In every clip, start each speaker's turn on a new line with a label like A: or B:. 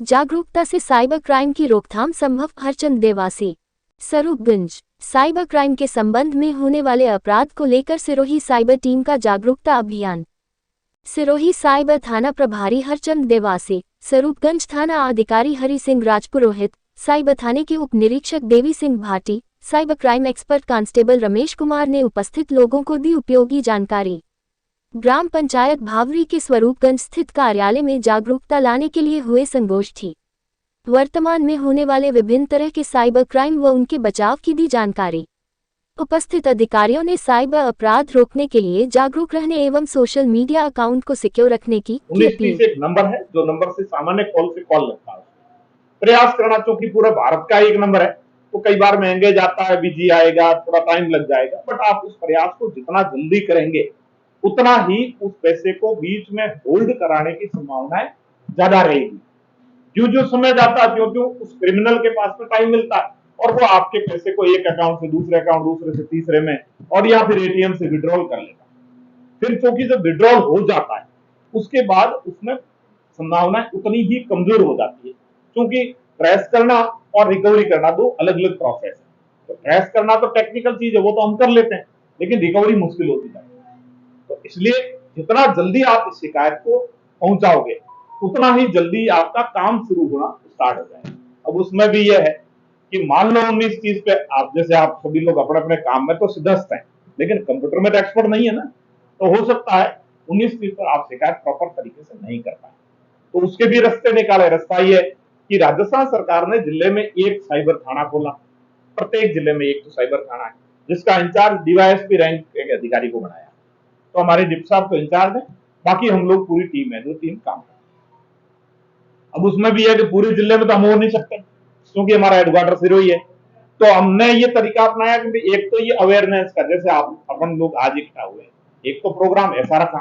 A: जागरूकता से cyber crime की रोकथाम संभव। हरचंद देवासी, स्वरूपगंज। साइबर क्राइम के संबंध में होने वाले अपराध को लेकर सिरोही साइबर टीम का जागरूकता अभियान। सिरोही साइबर थाना प्रभारी हरचंद देवासी, स्वरूपगंज थाना अधिकारी हरि सिंह राजपुरोहित, साइबर थाने के उप निरीक्षक Devi Singh Bhati, cyber crime expert constable Ramesh Kumar ने उपस्थित लोगों को दी उपयोगी जानकारी। ग्राम पंचायत भावरी के स्वरूपगंज स्थित कार्यालय में जागरूकता लाने के लिए हुए संगोष्ठी। वर्तमान में होने वाले विभिन्न तरह के साइबर क्राइम व उनके बचाव की दी जानकारी। उपस्थित अधिकारियों ने साइबर अपराध रोकने के लिए जागरूक रहने एवं सोशल मीडिया अकाउंट को सिक्योर रखने की
B: अपील। एक नंबर है जो नंबर से सामान्य कॉल से कॉल लगता है। प्रयास करना, क्योंकि पूरा भारत का एक नंबर है तो कई बार में एंगेज आता है, बिजी आएगा, थोड़ा टाइम लग जाएगा, बट आप उस प्रयास को जितना जल्दी करेंगे उतना ही उस पैसे को बीच में होल्ड कराने की संभावनाएं ज्यादा रहेगी। जो जो समय जाता है क्यों उस क्रिमिनल के पास में टाइम मिलता है और वो आपके पैसे को एक अकाउंट से दूसरे अकाउंट, दूसरे से तीसरे में और या फिर एटीएम से विड्रॉल कर लेता है। फिर क्योंकि जब विड्रॉल हो जाता है उसके बाद उसमें संभावना उतनी ही कमजोर हो जाती है, क्योंकि ट्रेस करना और रिकवरी करना दो अलग अलग प्रोसेस है। तो ट्रेस करना तो टेक्निकल चीज है, वो तो हम कर लेते हैं, लेकिन रिकवरी मुश्किल होती जाती है। तो इसलिए जितना जल्दी आप इस शिकायत को पहुंचाओगे उतना ही जल्दी आपका काम शुरू होना स्टार्ट हो जाएगा। अब उसमें भी यह है कि मान लो 19 चीज पे आप, जैसे आप सभी लोग अपने अपने काम में तो सिद्धस्त हैं, लेकिन कंप्यूटर में तो एक्सपर्ट नहीं है ना, तो हो सकता है 19 चीज पर आप शिकायत प्रॉपर तरीके से नहीं कर पाए। तो उसके भी रास्ते निकाले। रास्ता ये कि राजस्थान सरकार ने जिले में एक साइबर थाना खोला। प्रत्येक जिले में एक तो साइबर थाना है, जिसका इंचार्ज डीवाईएसपी रैंक के अधिकारी को बनाया। तो हमारे डिप्टी साहब तो इंचार्ज है, बाकी हम लोग पूरी टीम है जो टीम काम करती है। अब उसमें भी है कि पूरे जिले में तो हम हो नहीं सकते क्योंकि हमारा हेडक्वार्टर सिरोही है। तो हमने ये तरीका अपनाया कि एक तो ये अवेयरनेस का, जैसे आप अपन लोग आज इकट्ठा हुए, एक तो प्रोग्राम ऐसा रखा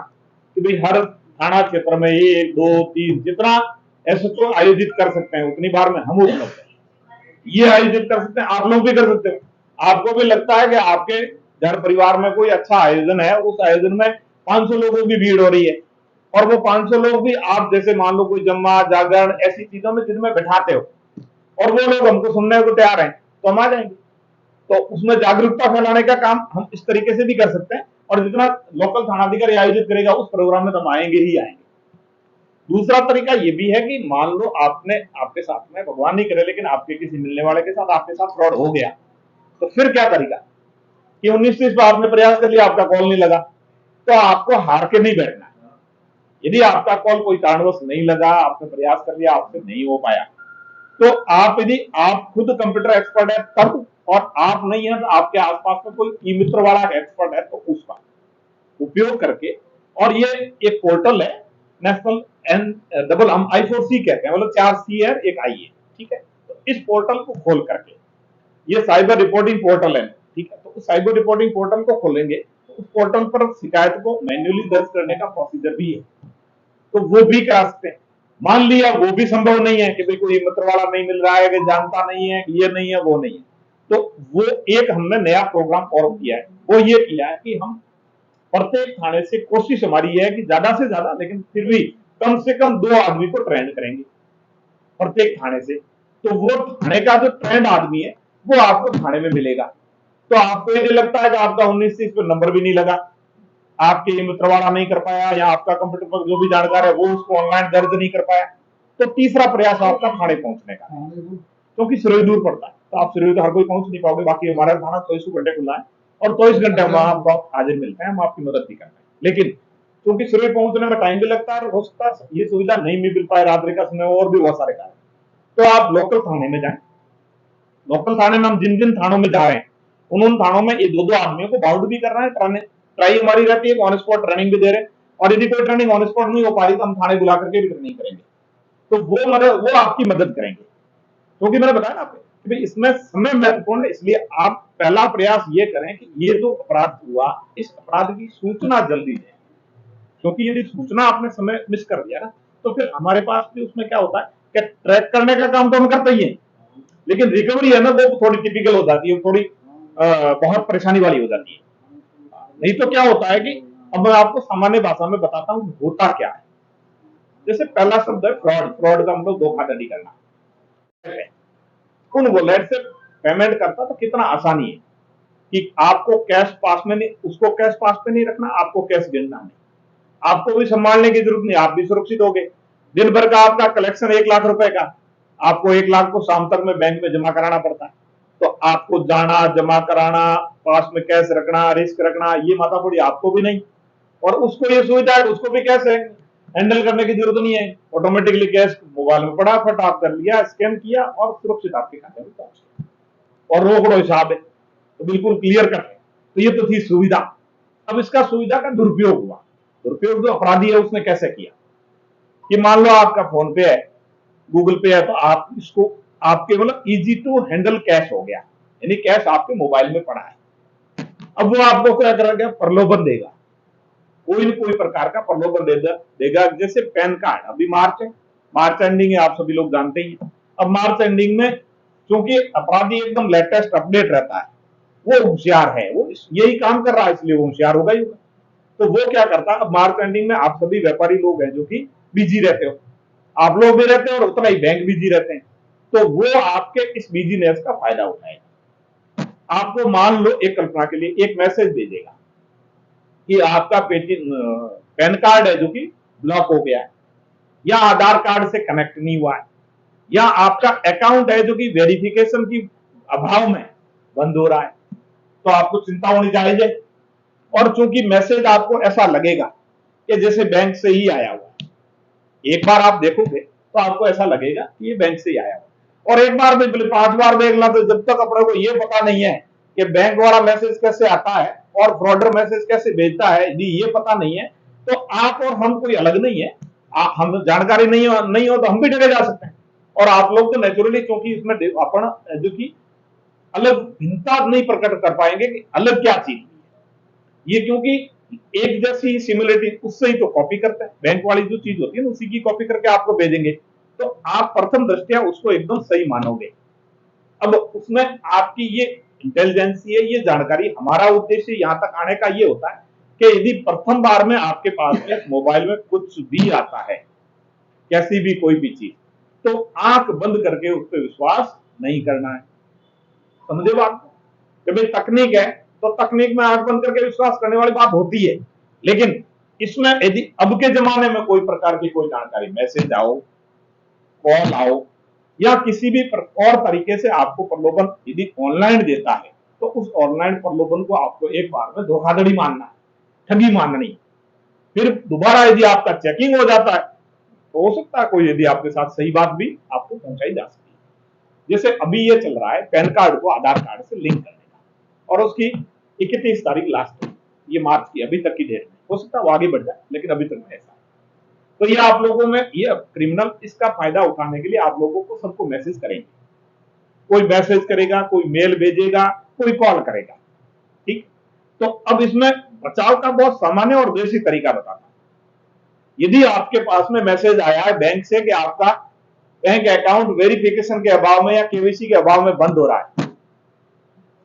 B: कि भाई हर थाना क्षेत्र में 1, 2, 3 जितना एसएचओ आयोजित कर सकते हैं उतनी बार में हम उपलब्ध हैं। ये आयोजित कर सकते हैं, आप लोग भी कर सकते हो। आपको भी लगता है कि आपके घर परिवार में कोई अच्छा आयोजन है, उस आयोजन में 500 लोगों की भीड़ हो रही है और वो 500 लोग भी आप जैसे मान लो कोई जम्मा जागरण ऐसी चीजों में जिनमें बैठाते हो और वो लोग हमको सुनने को तैयार हैं तो हम आ जाएंगे। तो उसमें जागरूकता फैलाने का काम हम इस तरीके से भी कर सकते हैं और जितना लोकल थानाधिकारी आयोजित करेगा उस प्रोग्राम में तो हम आएंगे ही आएंगे। दूसरा तरीका ये भी है कि मान लो आपने आपके साथ में, भगवान नहीं करे, लेकिन आपके किसी मिलने वाले के साथ आपके साथ फ्रॉड हो गया, तो फिर क्या तरीका कि 19 पर आपने प्रयास कर लिया, आपका कॉल नहीं लगा, तो आपको हार के नहीं बैठना। यदि आपका कॉल कोई कारणवश नहीं लगा, आपने प्रयास कर लिया, आपसे नहीं हो पाया, तो आप यदि आप खुद कंप्यूटर एक्सपर्ट है तब, और आप नहीं है तो आपके आसपास में कोई ई मित्र वाला एक्सपर्ट है तो उसका उपयोग करके, और ये एक पोर्टल है नेशनल हम I4C कहते हैं, मतलब 4 C है, एक I है, ठीक है। तो इस पोर्टल को खोल करके, ये साइबर रिपोर्टिंग पोर्टल है, ठीक है, तो उस साइबर रिपोर्टिंग पोर्टल को खोलेंगे तो उस पोर्टल पर शिकायत को मैन्युअली दर्ज करने का प्रोसीजर भी है, तो वो भी करा सकते हैं। मान लिया वो भी संभव नहीं है कि भाई कोई मित्र वाला नहीं मिल रहा है, कि जानता नहीं है, ये नहीं है, वो नहीं है, तो वो एक हमने नया प्रोग्राम और किया है। वो ये किया है कि हम प्रत्येक थाने से, कोशिश हमारी है कि ज्यादा से ज्यादा, लेकिन फिर भी कम से कम 2 आदमी को ट्रेन करेंगे प्रत्येक थाने से। तो वो थाने का जो ट्रेंड आदमी है वो आपको थाने में मिलेगा। तो आपको ये लगता है कि आपका 19 से इस पर नंबर भी नहीं लगा, आपके मित्रवाड़ा नहीं कर पाया, या आपका कंप्यूटर पर जो भी जानकार है वो उसको ऑनलाइन दर्ज नहीं कर पाया, तो तीसरा प्रयास आपका थाने पहुंचने का, क्योंकि सिरोही दूर पड़ता है, तो आप सिरोही तो हर कोई पहुंच नहीं पाओगे। बाकी हमारा थाना 24 घंटे खुला है और 24 घंटे हम आपको हाजिर मिलते हैं, हम आपकी मदद भी करते हैं। लेकिन क्योंकि सिरोही पहुंचने में टाइम भी लगता है और हो सकता है ये सुविधा नहीं मिल पाए रात्रि का समय, और भी बहुत सारे कारण, तो आप लोकल थाने में जाए। लोकल थाने में हम जिन जिन थानों में जा रहे हैं उन थानों में ये 2-2 आदमियों को बाउंड भी कर रहे हैं, ट्राई हमारी रहती है, ऑन स्पॉट ट्रेनिंग भी दे रहे हैं, और यदि कोई ट्रेनिंग ऑन स्पॉट नहीं हो पा रही तो हम थाने बुला करके भी ट्रेनिंग करेंगे, तो वो आपकी मदद करेंगे। क्योंकि मैंने बताया ना आपको कि इसमें समय महत्वपूर्ण है, इसलिए आप पहला प्रयास ये करें कि ये जो अपराध हुआ इस अपराध की सूचना जल्दी दें, क्योंकि यदि सूचना आपने समय मिस कर दिया ना तो फिर हमारे पास भी उसमें क्या होता है कि ट्रैक करने का काम तो हम करते ही है, लेकिन रिकवरी है ना वो थोड़ी टिपिकल हो जाती है, थोड़ी बहुत परेशानी वाली हो जाती है। नहीं तो क्या होता है कि अब मैं आपको सामान्य भाषा में बताता हूं होता क्या है। जैसे पहला शब्द है फ्रॉड। फ्रॉड का मतलब धोखाधड़ी करना। उन वॉलेट से पेमेंट करता तो कितना आसानी है कि आपको कैश पास में नहीं, उसको कैश पास में नहीं रखना, आपको कैश गिनना नहीं, आपको भी संभालने की जरूरत नहीं, आप भी सुरक्षित हो गए। दिन भर का आपका कलेक्शन 1 लाख रुपए का, आपको 1 लाख को शाम तक में बैंक में जमा कराना पड़ता है। तो आपको जाना, जमा कराना, पास में कैश रखना, रिस्क रखना, ये माथापड़ी आपको भी नहीं। और उसको ये सुविधा है, उसको भी कैश है हैंडल करने की जरूरत नहीं है। ऑटोमेटिकली कैश मोबाइल में पड़ा, फटाक कर लिया, स्कैन किया और सुरक्षित आपके खाते में पहुंच गया। और रोकड़ो हिसाब है तो बिल्कुल क्लियर कट है। तो ये तो थी सुविधा। अब इसका सुविधा का दुरुपयोग हुआ। दुरुपयोग जो अपराधी है उसने कैसे किया कि मान लो आपका फोन पे है, गूगल पे है, तो आप इसको आपके मतलब इजी टू हैंडल कैश हो गया, यानी कैश आपके मोबाइल में पड़ा है। अब वो आपको क्या करेगा, प्रलोभन देगा, कोई न कोई प्रकार का प्रलोभन देगा। जैसे पैन कार्ड, अभी मार्च है, मार्च एंडिंग है, आप सभी लोग जानते ही हैं। अब मार्च एंडिंग में क्योंकि अपराधी एकदम लेटेस्ट अपडेट रहता है, वो होशियार है, वो यही काम कर रहा है, इसलिए वो होशियार होगा ही होगा। तो वो क्या करता है, अब मार्च एंडिंग में आप सभी व्यापारी लोग हैं जो कि बिजी रहते हो, आप लोग भी रहते हैं और उतना ही बैंक बिजी रहते हैं, तो वो आपके इस बिजीनेस का फायदा उठाएगा। आपको मान लो एक कल्पना के लिए एक मैसेज भेजेगा कि आपका पैन कार्ड है जो कि ब्लॉक हो गया है, या आधार कार्ड से कनेक्ट नहीं हुआ है, या आपका अकाउंट है जो कि वेरिफिकेशन की अभाव में बंद हो रहा है, तो आपको चिंता होनी चाहिए। और चूंकि मैसेज आपको ऐसा लगेगा कि जैसे बैंक से ही आया हुआ है, एक बार आप देखोगे तो आपको ऐसा लगेगा कि ये बैंक से ही आया हुआ, और एक बार नहीं बल्कि 5 बार देखना, तो जब तक अपने को ये पता नहीं है कि बैंक वाला मैसेज कैसे आता है और फ्रॉडर मैसेज कैसे भेजता है, यदि ये पता नहीं है तो आप और हम कोई अलग नहीं है। हम जानकारी नहीं हो तो हम भी डरे जा सकते हैं। और आप लोग तो नेचुरली, क्योंकि इसमें अपन जो कि अलग भिन्नता नहीं प्रकट कर पाएंगे कि अलग क्या चीज है ये, क्योंकि एक जैसी सिमिलरिटी उससे ही तो कॉपी करते हैं। बैंक वाली जो चीज होती है ना, उसी की कॉपी करके आपको भेजेंगे, तो आप प्रथम दृष्टया उसको एकदम सही मानोगे। अब उसमें आपकी ये इंटेलिजेंस है, ये जानकारी, हमारा उद्देश्य यहां तक आने का ये होता है कि यदि प्रथम बार में आपके पास में मोबाइल में कुछ भी आता है, कैसी भी कोई भी चीज, तो आंख बंद करके उस पर विश्वास नहीं करना है। समझे बात कि भाई तकनीक है तो तकनीक में आंख बंद करके विश्वास करने वाली बात होती है, लेकिन इसमें यदि अब के जमाने में कोई प्रकार की कोई जानकारी, मैसेज आओ, कॉल आओ, या किसी भी और तरीके से आपको प्रलोभन यदि ऑनलाइन देता है, तो उस ऑनलाइन प्रलोभन को आपको एक बार में धोखाधड़ी मानना है, ठगी माननी। फिर दोबारा यदि आपका चेकिंग हो जाता है तो हो सकता है कोई यदि आपके साथ सही बात भी आपको पहुंचाई जा सकती है। जैसे अभी ये चल रहा है पैन कार्ड को आधार कार्ड से लिंक करने का, और उसकी 31 तारीख लास्ट है, ये मार्च की अभी तक की डेट में, हो सकता है वो आगे बढ़ जाए, लेकिन अभी तक ऐसा है। तो ये आप लोगों में ये क्रिमिनल इसका फायदा उठाने के लिए आप लोगों को सबको मैसेज करेंगे, कोई मैसेज करेगा, कोई मेल भेजेगा, कोई कॉल करेगा, ठीक। तो अब इसमें बचाव का बहुत सामान्य और देसी तरीका बताता हूं। यदि आपके पास में मैसेज आया है बैंक से कि आपका बैंक अकाउंट वेरिफिकेशन के अभाव में या केवाईसी के अभाव में बंद हो रहा है,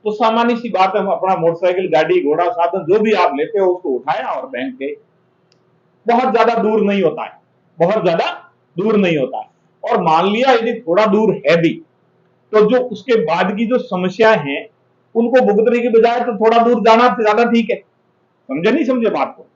B: तो सामान्य सी बात है, हम अपना मोटरसाइकिल, गाड़ी, घोड़ा, साधन जो भी आप लेते हो उसको उठाया और बैंक के, बहुत ज्यादा दूर नहीं होता है, बहुत ज्यादा दूर नहीं होता है। और मान लिया यदि थोड़ा दूर है भी, तो जो उसके बाद की जो समस्या है उनको भुगतने की बजाय तो थोड़ा दूर जाना ज्यादा ठीक है। समझे नहीं समझे बात को?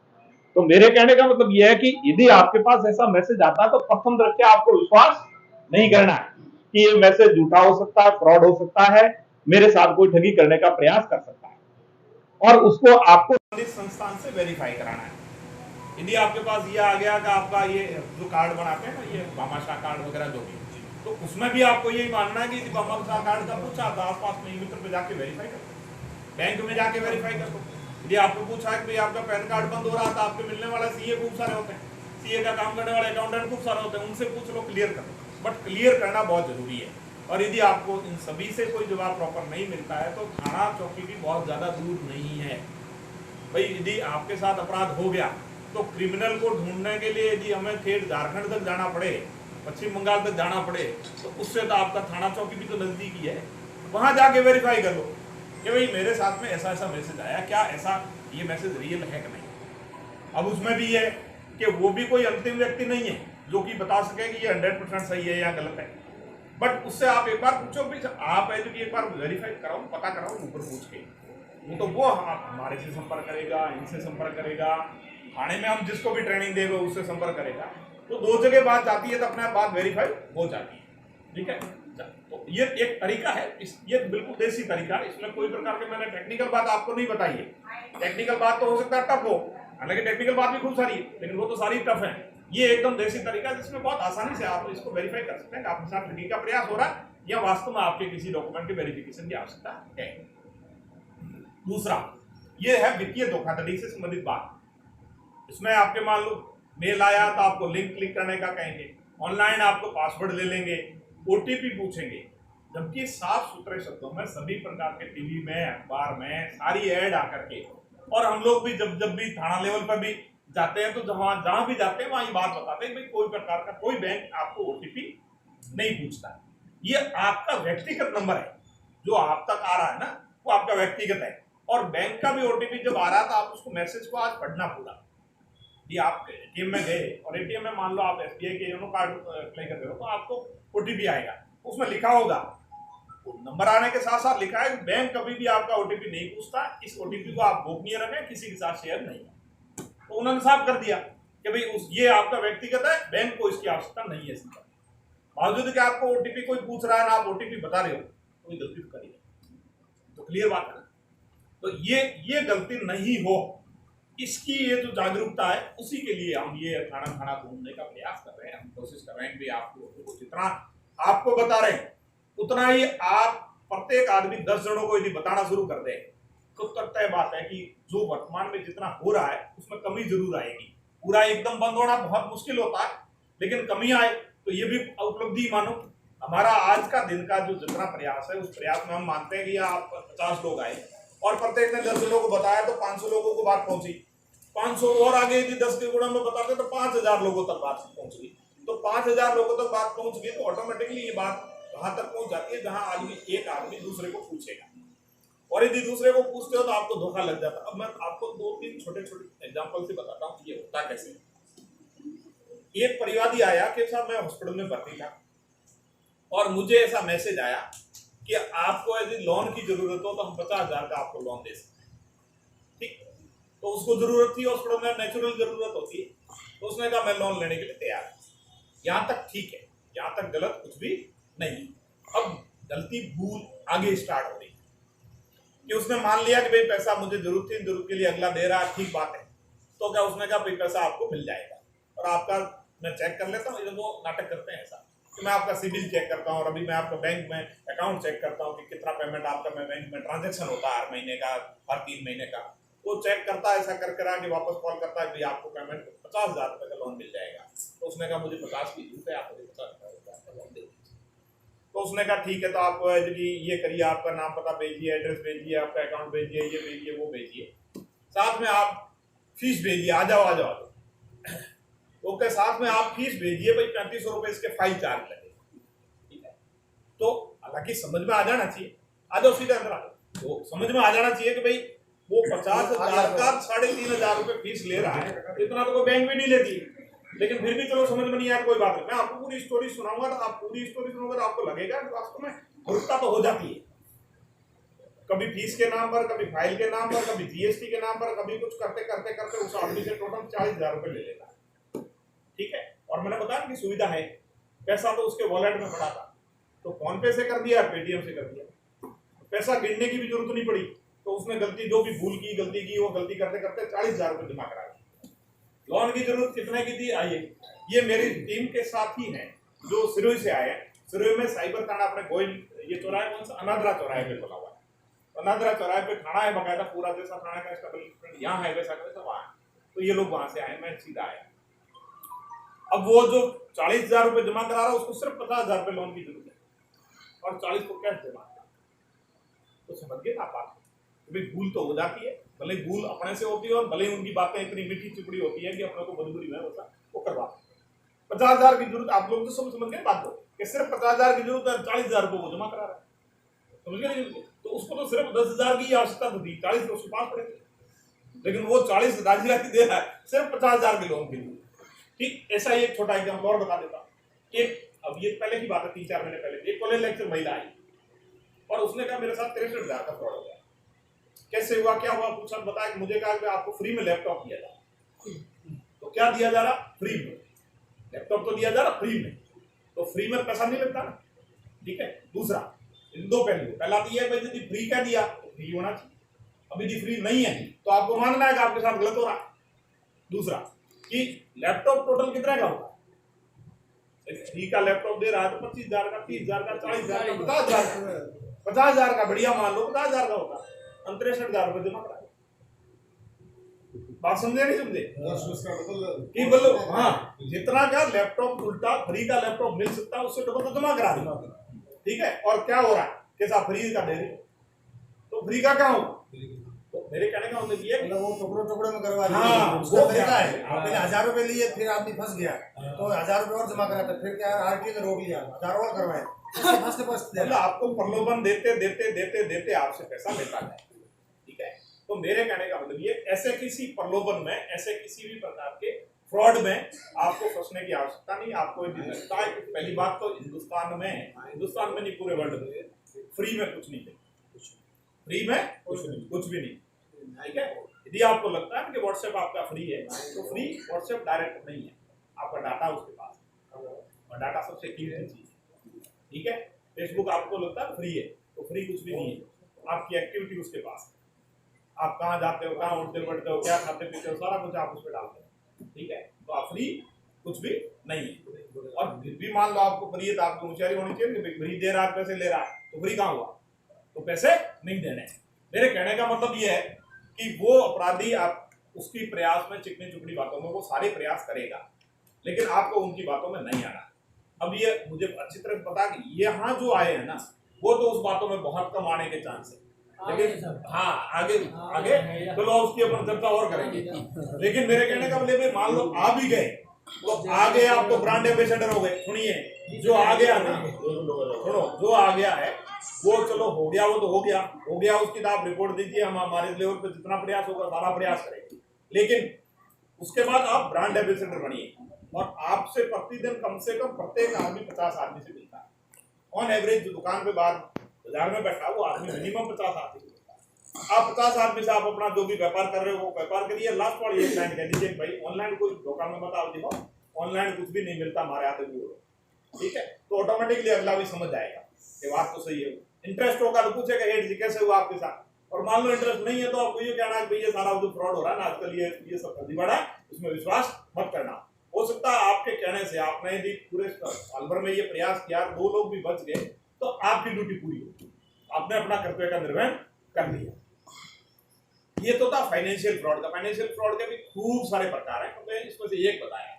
B: तो मेरे कहने का मतलब यह है कि यदि आपके पास ऐसा मैसेज आता है तो प्रथम दृष्टया आपको विश्वास नहीं करना है कि ये मैसेज झूठा हो सकता है, फ्रॉड हो सकता है, मेरे साथ कोई ठगी करने का प्रयास कर सकता है, और उसको आपको संस्थान से वेरीफाई कराना है। यदि आपके पास ये आ गया कि आपका ये जो कार्ड बनाते हैं ना, ये भामाशाह कार्ड वगैरह जो भी, तो उसमें भी आपको यही मानना है कि भामाशाह कार्ड का पूछा तो आसपास में मित्र पे जाके वेरीफाई कर दो, बैंक में जाके वेरीफाई कर दो। यदि आपको पूछा है कि भाई आपका पैन कार्ड बंद हो रहा था, आपके मिलने वाला सीए खूब सारे होते हैं, सीए का काम करने वाले अकाउंटेंट खूब सारे होते हैं, उनसे पूछ लो, क्लियर कर दो। बट क्लियर करना बहुत जरूरी है। और यदि आपको इन सभी से कोई जवाब प्रॉपर नहीं मिलता है तो थाना चौकी भी बहुत ज्यादा दूर नहीं है। भाई यदि आपके साथ अपराध हो गया तो क्रिमिनल को ढूंढने के लिए यदि हमें ठेठ झारखंड तक जाना पड़े, पश्चिम बंगाल तक जाना पड़े, तो उससे तो आपका थाना चौकी भी तो नजदीक ही है, वहां जाके वेरीफाई कर लो कि भाई मेरे साथ में ऐसा ऐसा मैसेज आया, क्या ऐसा ये मैसेज रियल है कि नहीं। अब उसमें भी है कि वो भी कोई अंतिम व्यक्ति नहीं है,
C: जो कि बता सके कि ये 100% सही है या गलत है। बट उससे आप एक बार पूछो भी, आप है जो कि एक बार वेरीफाई कराओ, पता कराओ ऊपर पूछ के, वो तो वो हमारे से संपर्क करेगा, इनसे संपर्क करेगा, थाने में हम जिसको भी ट्रेनिंग देंगे उससे संपर्क करेगा। तो 2 जगह बात जाती है तो अपने आप बात वेरीफाई हो जाती है। ठीक है, तो ये एक तरीका है, ये बिल्कुल देसी तरीका है, इसमें कोई प्रकार के मैंने टेक्निकल बात आपको नहीं बताई है। टेक्निकल बात तो हो सकता है टफ हो, हालांकि टेक्निकल बात भी खूब सारी है, लेकिन वो तो सारी टफ है। ये एकदम देसी तरीका है जिसमें बहुत आसानी से आप इसको वेरीफाई कर सकते हैं कि आपके साथ ठगी का प्रयास हो रहा है या वास्तव में आपके किसी डॉक्यूमेंट की वेरिफिकेशन की आवश्यकता है। दूसरा, ये है वित्तीय धोखाधड़ी से संबंधित बात। इसमें आपके मान लो मेल आया तो आपको लिंक क्लिक करने का कहेंगे, ऑनलाइन आपको पासवर्ड ले लेंगे, ओटीपी पूछेंगे, जबकि साफ सुथरे शब्दों में सभी प्रकार के टीवी में, अखबार में सारी ऐड आकर के, और हम लोग भी जब भी थाना लेवल पर भी जाते हैं तो जहां भी जाते हैं वहां ये बात बताते हैं भाई कोई प्रकार का कोई बैंक आपको ओटीपी नहीं पूछता। ये आपका व्यक्तिगत नंबर है, जो आप तक आ रहा है ना वो आपका व्यक्तिगत है, और बैंक का भी ओटीपी जब आ रहा था आप उसको मैसेज को आज पढ़ना पूरा। ये आप एटीएम में गए और एटीएम में मान लो आप एसबीआई के योनो कार्ड अप्लाई कर रहे हो तो आपको ओटीपी आएगा, उसमें लिखा होगा, नंबर आने के साथ साथ लिखा है बैंक कभी भी आपका ओटीपी नहीं पूछता, इस ओटीपी को आप गोपनीय रखें, किसी के साथ शेयर नहीं। तो उन्होंने साफ कर दिया कि भाई ये आपका व्यक्तिगत है, बैंक को इसकी आवश्यकता नहीं है। बावजूद कि आपको ओटीपी कोई पूछ रहा है ना आप ओटीपी बता रहे हो, कोई गलती तो करिए, तो क्लियर बात है। तो ये गलती नहीं हो, इसकी ये जो जागरूकता है उसी के लिए हम ये थाना थाना घूमने का प्रयास कर रहे हैं। हम कोशिश कर रहे हैं कि आपको जितना आपको बता रहे हैं उतना ही आप प्रत्येक आदमी 10 जनों को यदि बताना शुरू कर दे तो तय बात है कि जो वर्तमान में जितना हो रहा है उसमें कमी जरूर आएगी। पूरा एकदम बंद होना बहुत मुश्किल होता है, लेकिन कमी आए तो ये भी उपलब्धि मानो। हमारा आज का दिन का जो जितना प्रयास है उस प्रयास में हम मानते हैं कि आप 50 लोग आए और प्रत्येक ने 10 लोगों को बताया तो 500 लोगों को बात पहुंची, 500 और आगे यदि 10 के गुणा में बताते तो 5000 लोगों तक बात पहुंच गई। तो 5000 लोगों तक बात पहुंच गई तो ऑटोमेटिकली ये बात वहां तक पहुंच जाती है जहां एक आदमी दूसरे को पूछेगा, और यदि दूसरे को पूछते हो तो आपको धोखा लग जाता। अब मैं आपको 2-3 छोटे छोटे एग्जाम्पल से बताता हूँ ये होता कैसे। एक परिवादी आया कि साहब मैं हॉस्पिटल में भर्ती था और मुझे ऐसा मैसेज आया कि आपको यदि लोन की जरूरत हो तो हम 50,000 का आपको लोन दे सकते हैं। ठीक, तो उसको जरूरत थी, हॉस्पिटल में नेचुरल जरूरत होती है, तो उसने कहा मैं लोन लेने के लिए तैयार हूं। यहां तक ठीक है, यहां तक गलत कुछ भी नहीं। अब गलती भूल आगे स्टार्ट हो रही कि उसने मान लिया कि भाई पैसा मुझे जरूरत थी, जरूरत के लिए अगला दे रहा है, ठीक बात है। तो क्या उसने कहा भाई पैसा आपको मिल जाएगा और आपका मैं चेक कर लेता हूँ, ये वो नाटक करते हैं ऐसा कि मैं आपका सिबिल चेक करता हूँ और अभी मैं आपका बैंक में अकाउंट चेक करता हूँ कि कितना पेमेंट आपका मैं बैंक में ट्रांजेक्शन होता है हर महीने का, हर 3 महीने का। वो चेक करता है, ऐसा करके आगे वापस कॉल करता है कि आपको पेमेंट 50,000 रुपये का लोन मिल जाएगा। तो उसने कहा मुझे 50 की जरूरत है, आप मुझे 50,000 का लोन दे दीजिए। तो उसने कहा ठीक है, तो आप यदि ये करिए, आपका नाम पता भेजिए, एड्रेस भेजिए, आपका अकाउंट भेजिए, ये भेजिए, वो भेजिए, साथ में आप फीस भेजिए, आ जाओ। ओके, साथ में आप फीस भेजिए भाई, 3500 रुपये इसके फाइल चार्ज लगे। ठीक है, तो हालांकि समझ में आ जाना चाहिए, आ जाओ सीधे अंदर आ जाओ, तो समझ में आ जाना चाहिए कि भाई वो 50,000 का 3,500 रुपये फीस ले रहा है, इतना तो कोई बैंक भी नहीं लेती, लेकिन फिर भी चलो समझ में नहीं आया, कोई बात नहीं। मैं आपको पूरी स्टोरी सुनाऊंगा तो आप पूरी स्टोरी सुनोगे तो आपको लगेगा कि वास्तव में भ्रष्टा तो हो जाती है, कभी फीस के नाम पर, कभी फाइल के नाम पर, कभी जीएसटी के नाम पर, कभी कुछ करते करते करते उस आदमी से टोटल 40,000 रुपये ले लेता। ठीक है, और मैंने बताया कि सुविधा है, पैसा तो उसके वॉलेट में पड़ा था, तो फोन पे से कर दिया, पेटीएम से कर दिया, पैसा गिनने की भी जरूरत नहीं पड़ी। तो उसने गलती जो भी भूल की गलती की, वो गलती करते करते 40,000 रुपये जमा करा दिया। लोन की जरूरत कितने की थी? आइए, ये मेरी टीम के साथ ही हैं जो सिरोही से आए हैं। सिरोही में साइबर थाना अपने गोयल, ये चौराहे कौन सा, अनादरा चौराहे पे खुला हुआ है, अनादरा चौराहे पे थाना है बकायदा, पूरा जैसा थाना का स्टेबल यहाँ है वैसा वैसा वहाँ है। तो ये लोग वहां से आए, मैं सीधा आया। अब वो जो 40,000 रुपये जमा करा रहा है उसको सिर्फ 50,000 रुपये लोन की जरूरत है और 40 को कैश जमा करा। तो समझ गए ना आप, भाई भूल तो हो जाती है, भले भूल अपने से होती है और भले उनकी बातें इतनी मीठी चिपड़ी होती है कि अपने को मजबूरी में होता वो करवाते। 50,000 की जरूरत, आप लोग तो समझ गए बात को कि सिर्फ 50,000 की जरूरत है, 40,000 रुपये वो जमा करा रहा है, समझ गए। तो उसको तो सिर्फ 10,000 की आवश्यकता थी, 40 उसके पास पड़े थे, लेकिन वो 40 राजी राजी दे रहा है सिर्फ 50,000 के लोन के लिए। ठीक, ऐसा ही एक छोटा एग्जाम्पल और बता देता हूँ। एक अब ये पहले की बात है, 3-4 महीने पहले एक कॉलेज लेक्चर महिला आई और उसने कहा मेरे साथ 63,000 का फ्रॉड हो गया। कैसे हुआ, क्या हुआ पूछा, बताया कि मुझे कहा कि आपको फ्री में लैपटॉप दिया जा रहा। तो क्या दिया जा रहा? फ्री में लैपटॉप तो दिया जा रहा फ्री में, तो फ्री में पैसा नहीं लगता ना, ठीक है। दूसरा, इन दो पहलू, पहला तो ये भाई यदि फ्री क्या दिया तो फ्री होना चाहिए, अब यदि फ्री नहीं है तो आपको मानना है कि आपके साथ गलत हो रहा है। दूसरा कि लैपटॉप टोटल कितने का होगा, फ्री का लैपटॉप दे रहा है तो 25,000 का, 30,000 का, 40,000 का, 50,000 का, 50,000 का बढ़िया मान लो 50,000 का होगा, 63,000 रुपये जमा करा। बात समझे नहीं समझे कि बोलो, हाँ जितना का लैपटॉप उल्टा फ्री का लैपटॉप मिल सकता है उससे डबल तो जमा करा दो, ठीक है। और क्या हो रहा है, कैसा फ्री का दे रहे तो फ्री का क्या होगा, तो मेरे कहने का मतलब ये
D: वो टुकड़ों में करवा दिया।
C: हाँ,
D: उसका
C: वो
D: तरीका है, आपने 1,000 रुपए लिए, फिर आदमी फंस गया तो 1,000 रुपए और जमा कराता, फिर क्या आरटीओ ने रोक लिया, 1,000 और करवाए,
C: मतलब आपको प्रलोभन देते देते देते देते आपसे पैसा लेता है, ठीक है। तो मेरे कहने का मतलब ये, ऐसे किसी प्रलोभन में, ऐसे किसी भी प्रकार के फ्रॉड में आपको फंसने की आवश्यकता नहीं। आपको लगता है कि पहली बात तो हिंदुस्तान में नहीं पूरे वर्ल्ड में फ्री में कुछ नहीं है, फ्री में कुछ भी नहीं, ठीक है। यदि आपको लगता है कि व्हाट्सएप आपका फ्री है तो फ्री व्हाट्सएप डायरेक्ट नहीं है, आपका डाटा उसके पास है और डाटा सबसे कीमती चीज है, ठीक है। फेसबुक आपको लगता है फ्री है तो फ्री कुछ भी नहीं है, आपकी एक्टिविटी उसके पास है, आप कहाँ जाते हो, कहाँ उठते बैठते हो, क्या खाते पीते हो, सारा कुछ आप उस पर डालते हो, ठीक है। तो आप फ्री कुछ भी नहीं है। और फिर भी मान लो आपको फ्री है तो आपको होशियारी होनी चाहिए कि फ्री दे रहा है, पैसे ले रहा है तो फ्री कहाँ हुआ, तो पैसे नहीं देने। मेरे कहने का मतलब ये है कि वो अपराधी आप उसकी प्रयास में चिकनी चुपड़ी बातों में वो सारे प्रयास करेगा, लेकिन आपको उनकी बातों में नहीं आना। अब ये मुझे अच्छी तरह पता कि यहाँ जो आए हैं ना वो तो उस बातों में बहुत कम आने के चांस है, लेकिन हाँ आगे चलो उसकी अपन चर्चा और करेंगे। लेकिन मेरे कहने का मतलब मान लो आ भी गए तो आ गए, आप तो ब्रांड एम्बेसडर हो गए। सुनिए, जो आ गया ना, सुनो, जो आ गया है वो चलो हो गया, वो तो हो गया उसकी तो आप रिपोर्ट दीजिए, हम हमारे लेवल पे जितना प्रयास होगा सारा प्रयास करेंगे। लेकिन उसके बाद आप ब्रांड एम्बेसडर बनिए और आपसे प्रतिदिन कम से कम प्रत्येक आदमी 50 आदमी से मिलता है ऑन एवरेज। जो दुकान पे बाजार में बैठा वो आदमी मिनिमम 50 आदमी से मिलता है। आप 50 आदमी से आप अपना जो भी व्यापार कर रहे हो वो व्यापार करिए। लास्ट वाली एक लाइन कह दीजिए भाई ऑनलाइन कोई दुकान में बताओ, देखो ऑनलाइन कुछ भी नहीं मिलता हमारे हाथ में, ठीक है। तो ऑटोमेटिकली अगला भी समझ जाएगा कि बात तो सही है। इंटरेस्ट होगा तो पूछेगा हेड जी कैसे हुआ आपके साथ, और मान लो इंटरेस्ट नहीं है तो आपको ये कहना है कि ये सारा जो फ्रॉड हो रहा है ना आजकल, ये सब फर्जीवाड़ा है, इसमें विश्वास मत करना। हो सकता है आपके कहने से आपने यदि पूरे साल भर में ये प्रयास किया, 2 लोग भी बच गए तो आपकी ड्यूटी पूरी होगी, आपने अपना कर्तव्य का निर्वहन कर लिया। ये तो था फाइनेंशियल फ्रॉड का। फाइनेंशियल फ्रॉड के भी खूब सारे प्रकार हैं, तो इसमें से एक बताया।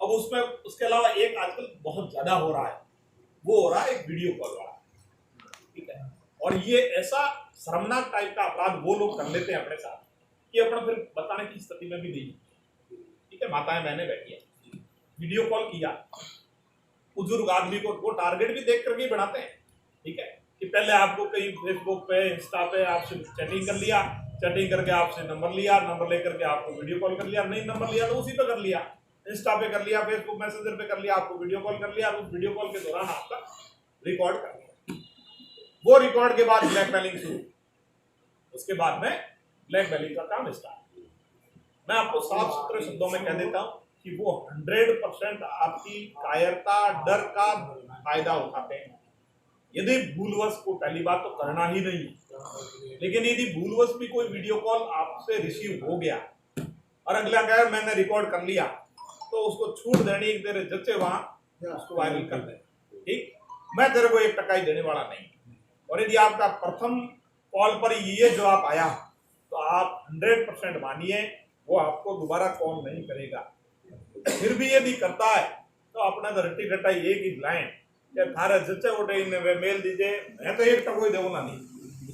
C: अब उसमें उसके अलावा एक आजकल बहुत ज्यादा हो रहा है, वो हो रहा है एक वीडियो कॉल वाला, ठीक है। और ये ऐसा शर्मनाक टाइप का अपराध वो लोग कर लेते हैं अपने साथ कि अपना फिर बताने की स्थिति में भी नहीं, ठीक है। माताएं बहनें बैठी है, वीडियो कॉल किया, बुजुर्ग आदमी को वो टारगेट भी देख करके बनाते हैं, ठीक है। कि पहले आपको कहीं फेसबुक पे इंस्टा पे आपसे चैटिंग कर लिया, चैटिंग करके आपसे नंबर लिया, नंबर लेकर के आपको वीडियो कॉल कर लिया, नहीं नंबर लिया तो उसी पे कर लिया, इंस्टा पे कर लिया, फेसबुक मैसेंजर पे कर लिया, आपको वीडियो कॉल कर लिया, उस वीडियो कॉल के दौरान आपका रिकॉर्ड कर लिया। वो रिकॉर्ड के बाद ब्लैकमेलिंग शुरू, उसके बाद में ब्लैकमेलिंग का काम स्टार्ट। मैं आपको साफ सुथरे शब्दों में कह देता हूं कि वो 100% आपकी कायरता, डर का फायदा उठाते हैं। यदि भूलवश को, पहली बात तो करना ही नहीं, लेकिन यदि भूलवश भी कोई वीडियो कॉल आपसे रिसीव हो गया और अगला कहे मैंने रिकॉर्ड कर लिया, तो उसको छूट देनी, एक तेरे जच्चे वहां उसको वायरल कर दे, ठीक। मैं तेरे को 1 टका ही देने वाला नहीं। और यदि आपका प्रथम कॉल पर ये जवाब आया तो आप 100% मानिए वो आपको दोबारा कॉल नहीं करेगा। फिर भी यदि करता है तो अपना तो रट्टी रट्टा एक ही लाइन या थारे जच्चे उठे इन्हें मेल दीजिए, मैं तो 1 टका ही दूंगा नहीं,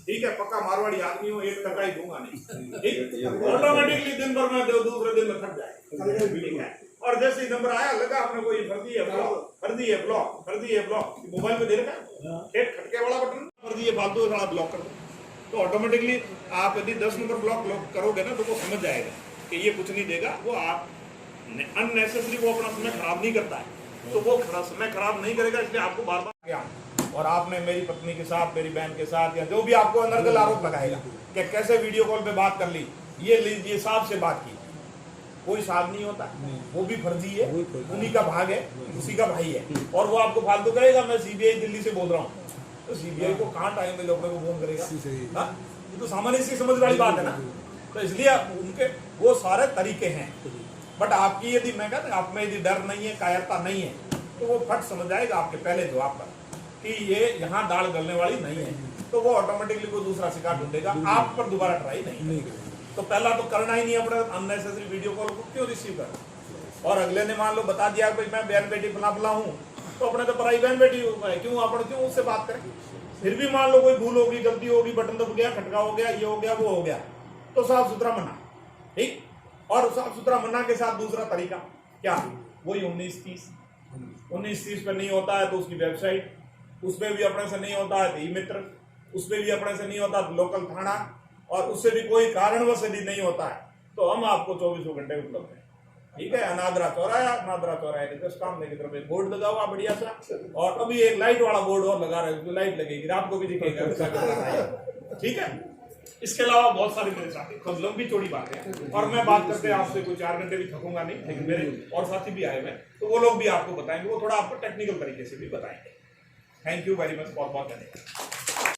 C: ठीक है। पक्का मारवाड़ी आदमी हो, 1 टका ही दूंगा नहीं, ठीक। ऑटोमेटिकली दिन भर में दूसरे दिन में थक जाए, ठीक है। और जैसे ही नंबर आया लगा अपने को ये फर्जी है ब्लॉक, फर्जी है ब्लॉक, फर्जी है ब्लॉक, मोबाइल में दे रखा है एक खटके वाला बटन, फर्जी है फालतू सारा ब्लॉक कर दो, तो ऑटोमेटिकली आप यदि 10 नंबर ब्लॉक करोगे ना तो वो समझ जाएगा कि ये कुछ नहीं देगा, वो आप अननेसेसरी वो अपना समय खराब नहीं करता है, तो वो समय खराब नहीं करेगा, इसलिए आपको बार बार क्या और आपने मेरी पत्नी के साथ, मेरी बहन के साथ, या जो भी आपको अनर्गल आरोप लगाएगा कि कैसे वीडियो कॉल पे बात कर ली, ये साहब से बात की, कोई साहब नहीं होता, वो भी फर्जी है, उन्हीं का भाग है, उसी का भाई है, और वो आपको फालतू कहेगा मैं सीबीआई दिल्ली से बोल रहा हूँ, तो सीबीआई को कहाँ टाइम मिले अपने को फोन करेगा? हाँ, ये तो सामान्य सी समझ वाली बात है ना। तो इसलिए उनके वो सारे तरीके हैं, बट आपकी यदि मैं कहता आप में यदि डर नहीं है, कायरता नहीं है, तो वो फट समझ जाएगा आपके पहले जवाब पर कि ये यहाँ दाल गलने वाली नहीं है, तो वो ऑटोमेटिकली कोई दूसरा शिकार ढूंढेगा, आप पर दोबारा ट्राई नहीं। तो पहला तो करना ही नहीं अपने अननेसेसरी वीडियो कॉल को क्यों रिसीव कर। और अगले ने मान लो बता दिया भाई मैं बहन बेटी फला फला हूँ, तो अपने तो पराई बहन बेटी क्यों अपन क्यों उससे बात करें। फिर भी मान लो कोई भूल होगी, गलती होगी, बटन दब गया, खटका हो गया, ये हो गया, वो हो गया, तो साफ सुथरा मना, ठीक। और साफ सुथरा मना के साथ दूसरा तरीका क्या, वही 1930 पे नहीं होता है तो उसकी वेबसाइट, उसमें भी अपने से नहीं होता है तो ई मित्र, उसमें भी अपने से नहीं होता तो लोकल थाना, और उससे भी कोई कारणवश यदि नहीं होता है तो हम आपको 24 घंटे उपलब्ध है, ठीक है। अनादरा चौराहे के सामने की तरफ एक बोर्ड लगा हुआ बढ़िया सा, और अभी एक लाइट वाला बोर्ड और लगा रहे हैं, लाइट लगेगी, रात को भी दिखेगा, ठीक है। इसके अलावा बहुत सारे मेरे साथी, लंबी चौड़ी बातें हैं, और मैं बात करते आपसे कोई 4 घंटे भी थकूंगा नहीं, लेकिन मेरे और साथी भी आए हुए हैं, तो वो लोग भी आपको बताएंगे, वो थोड़ा आपको टेक्निकल तरीके से भी बताएंगे। थैंक यू वेरी मच, बहुत बहुत धन्यवाद।